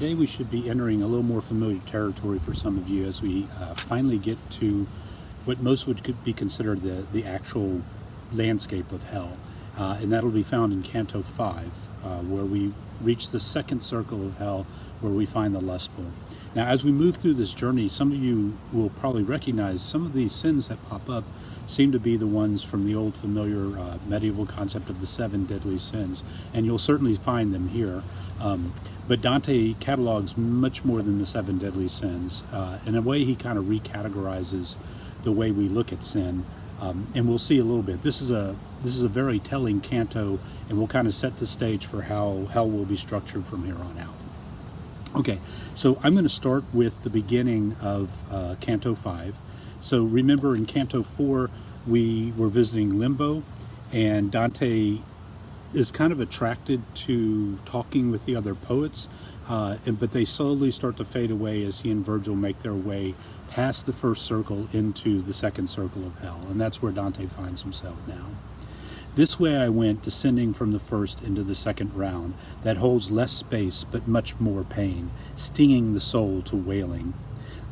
today we should be entering a little more familiar territory for some of you as we finally get to what most would be considered the actual landscape of hell. And that'll be found in Canto 5, where we reach the second circle of hell, where we find the Lustful. Now, as we move through this journey, some of you will probably recognize some of these sins that pop up seem to be the ones from the old familiar medieval concept of the 7 deadly sins, and you'll certainly find them here. But Dante catalogs much more than the 7 deadly sins. In a way, he kind of recategorizes the way we look at sin, and we'll see a little bit. This is a very telling canto, and we'll kind of set the stage for how hell will be structured from here on out. Okay, so I'm going to start with the beginning of Canto 5. So remember, in Canto 4, we were visiting Limbo, and Dante is kind of attracted to talking with the other poets, but they slowly start to fade away as he and Virgil make their way past the first circle into the second circle of hell, and that's where Dante finds himself now. This way I went, descending from the first into the second round, that holds less space but much more pain, stinging the soul to wailing.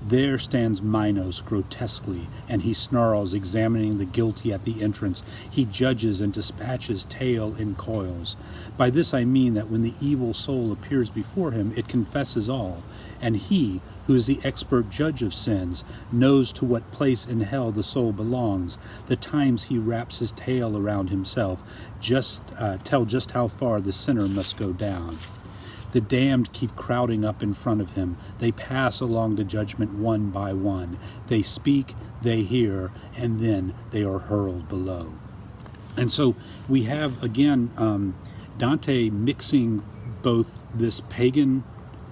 There stands Minos grotesquely, and he snarls, examining the guilty at the entrance. He judges and dispatches tale in coils. By this I mean that when the evil soul appears before him, it confesses all, and he, who is the expert judge of sins, knows to what place in hell the soul belongs. The times he wraps his tale around himself, tell just how far the sinner must go down. The damned keep crowding up in front of him. They pass along to judgment one by one. They speak, they hear, and then they are hurled below. And so we have, again, Dante mixing both this pagan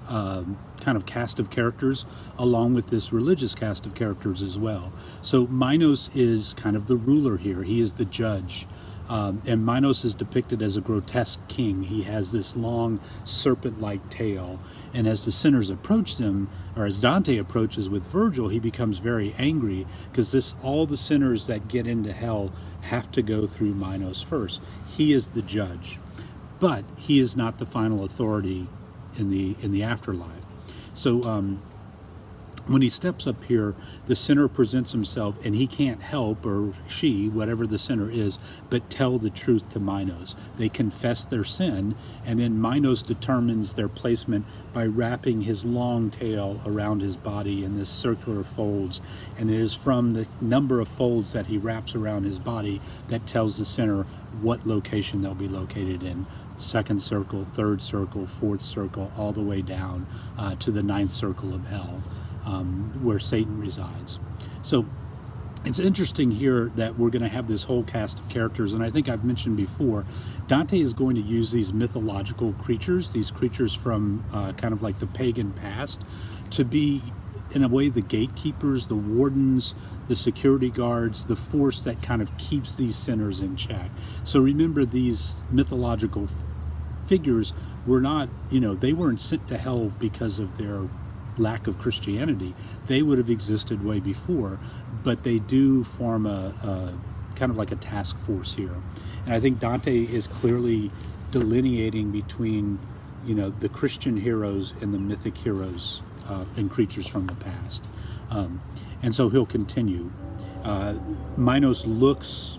kind of cast of characters along with this religious cast of characters as well. So Minos is kind of the ruler here. He is the judge. And Minos is depicted as a grotesque king. He has this long serpent-like tail, and as the sinners approach them, or as Dante approaches with Virgil, he becomes very angry because all the sinners that get into hell have to go through Minos first. He is the judge, but he is not the final authority in the afterlife. So when he steps up here, the sinner presents himself, and he can't help, or she, whatever the sinner is, but tell the truth to Minos. They confess their sin, and then Minos determines their placement by wrapping his long tail around his body in this circular folds, and it is from the number of folds that he wraps around his body that tells the sinner what location they'll be located in. Second circle, third circle, fourth circle, all the way down to the 9th circle of hell, where Satan resides. So it's interesting here that we're going to have this whole cast of characters, and I think I've mentioned before, Dante is going to use these mythological creatures, these creatures from kind of like the pagan past, to be, in a way, the gatekeepers, the wardens, the security guards, the force that kind of keeps these sinners in check. So remember, these mythological figures were not, they weren't sent to hell because of their lack of Christianity. They would have existed way before, but they do form a kind of like a task force here. And I think Dante is clearly delineating between, the Christian heroes and the mythic heroes and creatures from the past. And so he'll continue. Minos looks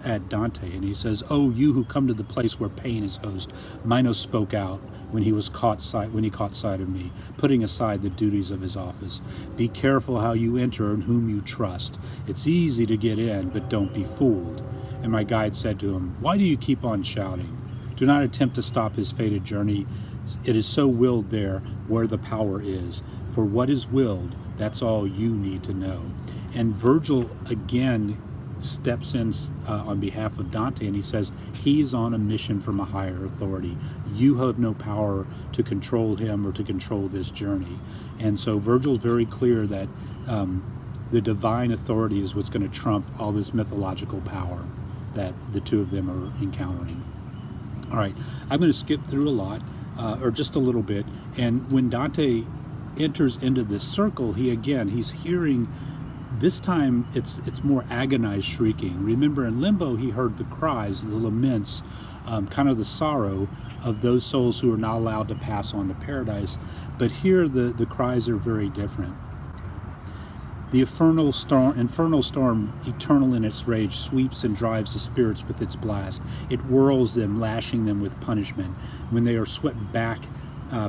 at Dante and he says, "Oh, you who come to the place where pain is host." Minos spoke out when he caught sight of me, putting aside the duties of his office. "Be careful how you enter and whom you trust. It's easy to get in, but don't be fooled." And my guide said to him, "Why do you keep on shouting? Do not attempt to stop his fated journey. It is so willed there where the power is. For what is willed, that's all you need to know." And Virgil again steps in on behalf of Dante, and he says he is on a mission from a higher authority. You have no power to control him or to control this journey. And so Virgil's very clear that the divine authority is what's going to trump all this mythological power that the two of them are encountering. All right, I'm going to skip through a lot, or just a little bit, and when Dante enters into this circle, he's hearing. This time it's more agonized shrieking. Remember, in Limbo he heard the cries, the laments, kind of the sorrow of those souls who are not allowed to pass on to paradise. But here the cries are very different. The infernal storm, eternal in its rage, sweeps and drives the spirits with its blast. It whirls them, lashing them with punishment. When they are swept back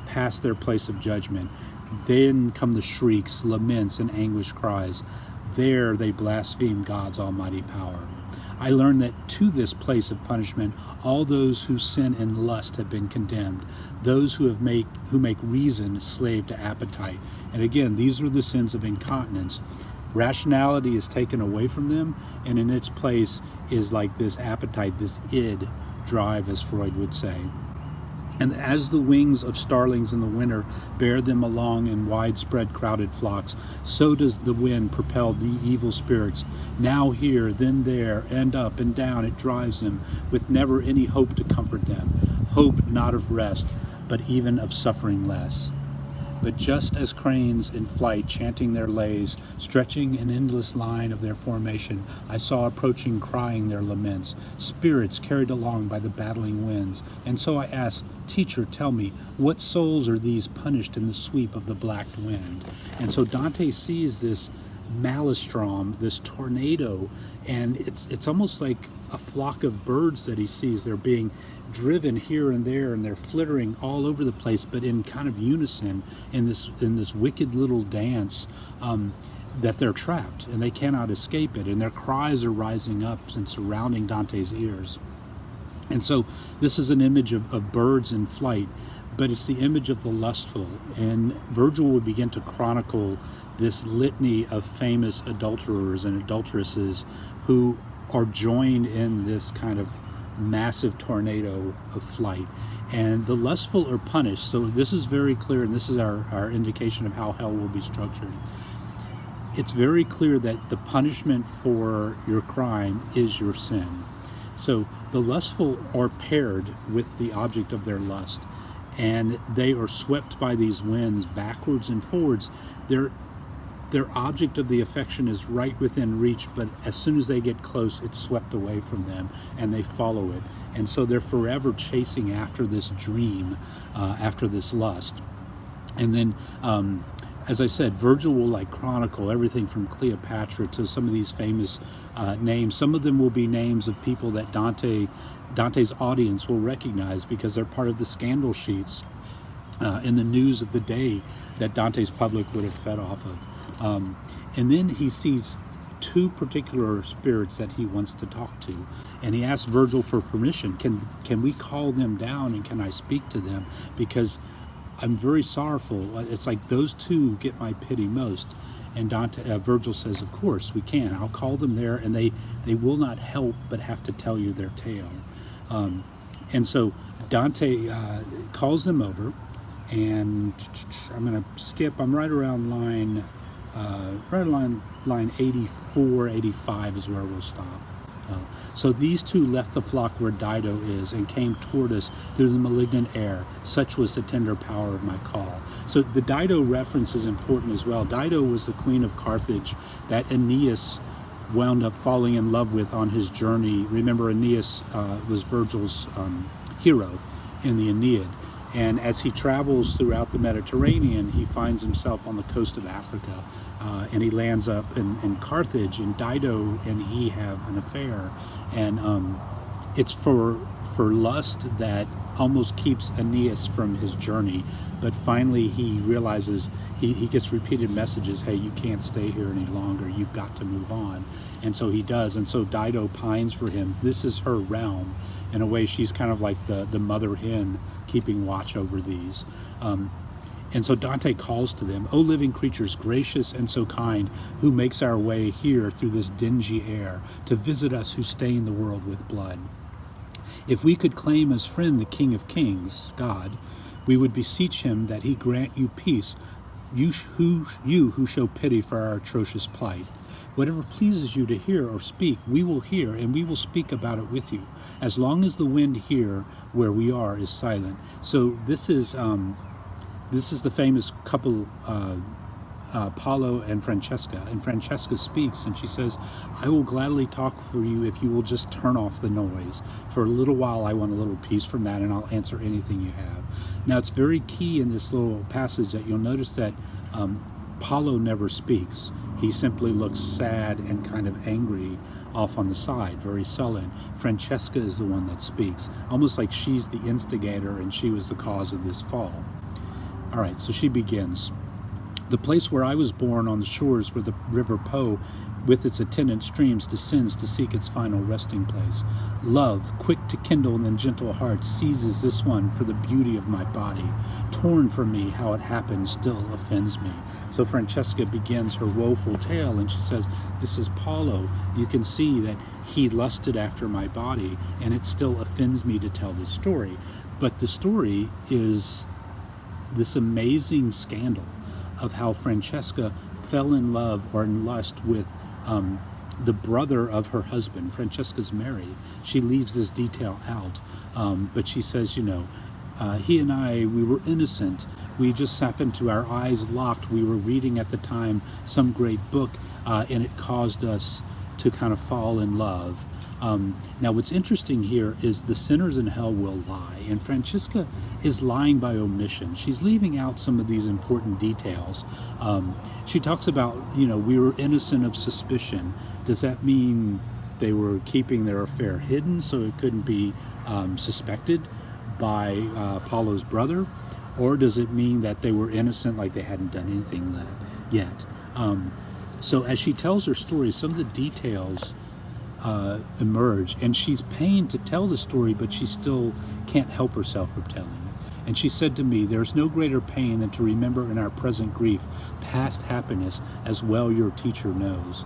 past their place of judgment, then come the shrieks, laments, and anguished cries. There they blaspheme God's almighty power. I learned that to this place of punishment, all those who sin and lust have been condemned, those who make reason slave to appetite. And again, these are the sins of incontinence. Rationality is taken away from them, and in its place is like this appetite, this id drive, as Freud would say. And as the wings of starlings in the winter bear them along in widespread crowded flocks, so does the wind propel the evil spirits. Now here, then there, and up and down it drives them, with never any hope to comfort them. Hope not of rest, but even of suffering less. But just as cranes in flight chanting their lays, stretching an endless line of their formation, I saw approaching crying their laments, spirits carried along by the battling winds. And so I asked, Teacher, tell me, what souls are these punished in the sweep of the black wind? And so Dante sees this maelstrom, this tornado, and it's almost like a flock of birds that he sees. They're being driven here and there, and they're flittering all over the place, but in kind of unison in this wicked little dance, that they're trapped and they cannot escape it, and their cries are rising up and surrounding Dante's ears. And so this is an image of birds in flight, but it's the image of the lustful. And Virgil would begin to chronicle this litany of famous adulterers and adulteresses who are joined in this kind of massive tornado of flight. And the lustful are punished. So this is very clear, and this is our indication of how hell will be structured. It's very clear that the punishment for your crime is your sin. So the lustful are paired with the object of their lust, and they are swept by these winds backwards and forwards. Their object of the affection is right within reach, but as soon as they get close, it's swept away from them, and they follow it. And so they're forever chasing after this dream, after this lust. And then, as I said, Virgil will chronicle everything from Cleopatra to some of these famous names. Some of them will be names of people that Dante's audience will recognize because they're part of the scandal sheets in the news of the day that Dante's public would have fed off of. And then he sees two particular spirits that he wants to talk to, and he asks Virgil for permission. Can we call them down, and can I speak to them? Because I'm very sorrowful. It's like those two get my pity most. And Virgil says, of course we can. I'll call them there, and they will not help but have to tell you their tale. And so Dante calls them over, and I'm going to skip. I'm right around line 84, 85 is where we'll stop. So these two left the flock where Dido is and came toward us through the malignant air. Such was the tender power of my call. So the Dido reference is important as well. Dido was the queen of Carthage that Aeneas wound up falling in love with on his journey. Remember, Aeneas was Virgil's hero in the Aeneid. And as he travels throughout the Mediterranean, he finds himself on the coast of Africa. And he lands up in Carthage, and Dido and he have an affair. And it's for lust that almost keeps Aeneas from his journey. But finally he realizes, he gets repeated messages, hey, you can't stay here any longer, you've got to move on. And so he does, and so Dido pines for him. This is her realm. In a way, she's kind of like the mother hen keeping watch over these. And so Dante calls to them, O living creatures, gracious and so kind, who makes our way here through this dingy air to visit us who stain the world with blood. If we could claim as friend the King of Kings, God, we would beseech him that he grant you peace, you who show pity for our atrocious plight. Whatever pleases you to hear or speak, we will hear, and we will speak about it with you, as long as the wind here where we are is silent. So this is the famous couple Paolo and Francesca, and Francesca speaks, and she says, "I will gladly talk for you if you will just turn off the noise. For a little while, I want a little peace from that, and I'll answer anything you have." Now, it's very key in this little passage that you'll notice that Paolo never speaks. He simply looks sad and kind of angry off on the side, very sullen. Francesca is the one that speaks, almost like she's the instigator and she was the cause of this fall. All right, so she begins. "The place where I was born, on the shores where the river Po with its attendant streams descends to seek its final resting place. Love, quick to kindle and gentle heart, seizes this one for the beauty of my body. Torn from me, how it happened still offends me." So Francesca begins her woeful tale, and she says, "This is Paolo. You can see that he lusted after my body, and it still offends me to tell the story." But the story is this amazing scandal of how Francesca fell in love or in lust with the brother of her husband. Francesca's married. She leaves this detail out, but she says, he and I, we were innocent. We just happened to, our eyes locked. We were reading at the time some great book, and it caused us to kind of fall in love. Now, what's interesting here is the sinners in hell will lie, and Francesca is lying by omission. She's leaving out some of these important details. She talks about, we were innocent of suspicion. Does that mean they were keeping their affair hidden so it couldn't be suspected by Paolo's brother? Or does it mean that they were innocent, like they hadn't done anything yet? So as she tells her story, some of the details emerge, and she's pained to tell the story, but she still can't help herself from telling it. And she said to me, "There's no greater pain than to remember in our present grief past happiness, as well your teacher knows.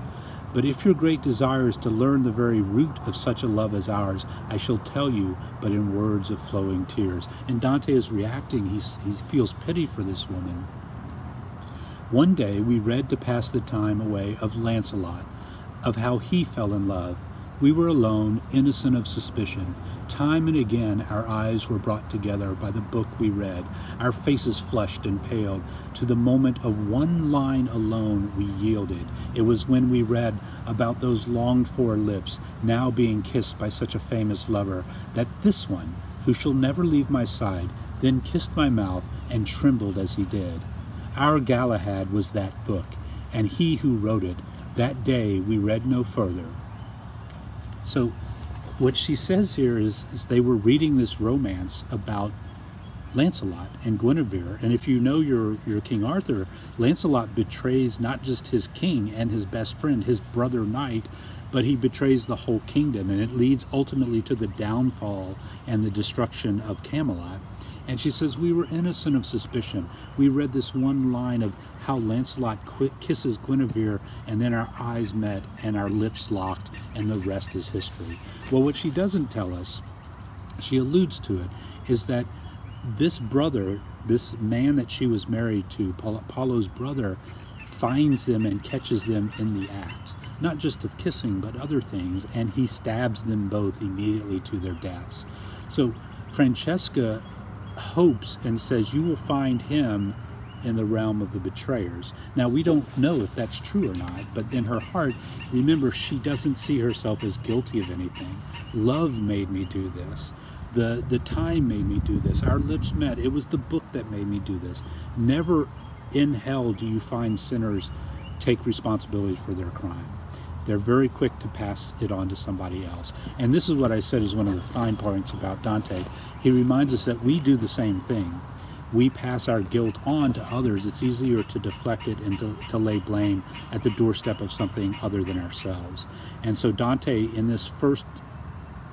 But if your great desire is to learn the very root of such a love as ours, I shall tell you, but in words of flowing tears." And Dante is reacting. He feels pity for this woman. "One day we read to pass the time away of Lancelot, of how he fell in love. We were alone, innocent of suspicion. Time and again our eyes were brought together by the book we read, our faces flushed and paled. To the moment of one line alone we yielded. It was when we read about those longed-for lips, now being kissed by such a famous lover, that this one, who shall never leave my side, then kissed my mouth and trembled as he did. Our Galahad was that book, and he who wrote it. That day we read no further." So what she says here is they were reading this romance about Lancelot and Guinevere. And if you know your King Arthur, Lancelot betrays not just his king and his best friend, his brother knight, but he betrays the whole kingdom, and it leads ultimately to the downfall and the destruction of Camelot. And she says, we were innocent of suspicion. We read this one line of how Lancelot kisses Guinevere, and then our eyes met and our lips locked, and the rest is history. Well, what she doesn't tell us, she alludes to it, is that this brother, this man that she was married to, Paolo's brother, finds them and catches them in the act, not just of kissing, but other things, and he stabs them both immediately to their deaths. So Francesca hopes and says, you will find him in the realm of the betrayers. Now, we don't know if that's true or not, but in her heart, remember, she doesn't see herself as guilty of anything. Love made me do this. The time made me do this. Our lips met. It was the book that made me do this. Never in hell do you find sinners take responsibility for their crime. They're very quick to pass it on to somebody else. And this is what I said is one of the fine points about Dante. He reminds us that we do the same thing. We pass our guilt on to others. It's easier to deflect it and to lay blame at the doorstep of something other than ourselves. And so Dante, in this first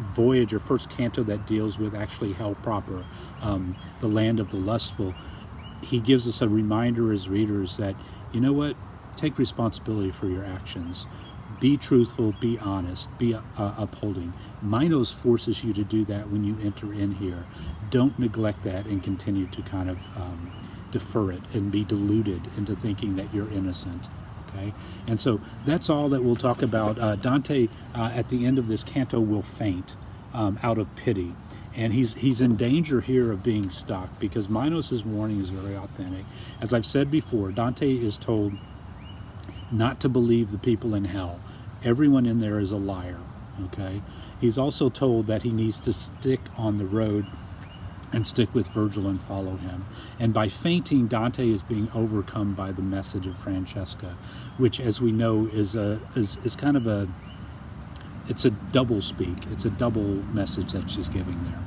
voyage or first canto that deals with actually hell proper, the land of the lustful, he gives us a reminder as readers that, you know what, take responsibility for your actions. Be truthful, be honest, be upholding. Minos forces you to do that when you enter in here. Don't neglect that and continue to kind of defer it and be deluded into thinking that you're innocent. Okay? And so that's all that we'll talk about. Dante, at the end of this canto, will faint out of pity. And he's in danger here of being stuck because Minos' warning is very authentic. As I've said before, Dante is told not to believe the people in hell. Everyone in there is a liar, okay? He's also told that he needs to stick on the road and stick with Virgil and follow him. And by fainting, Dante is being overcome by the message of Francesca, which, as we know, is kind of it's a double speak. It's a double message that she's giving there.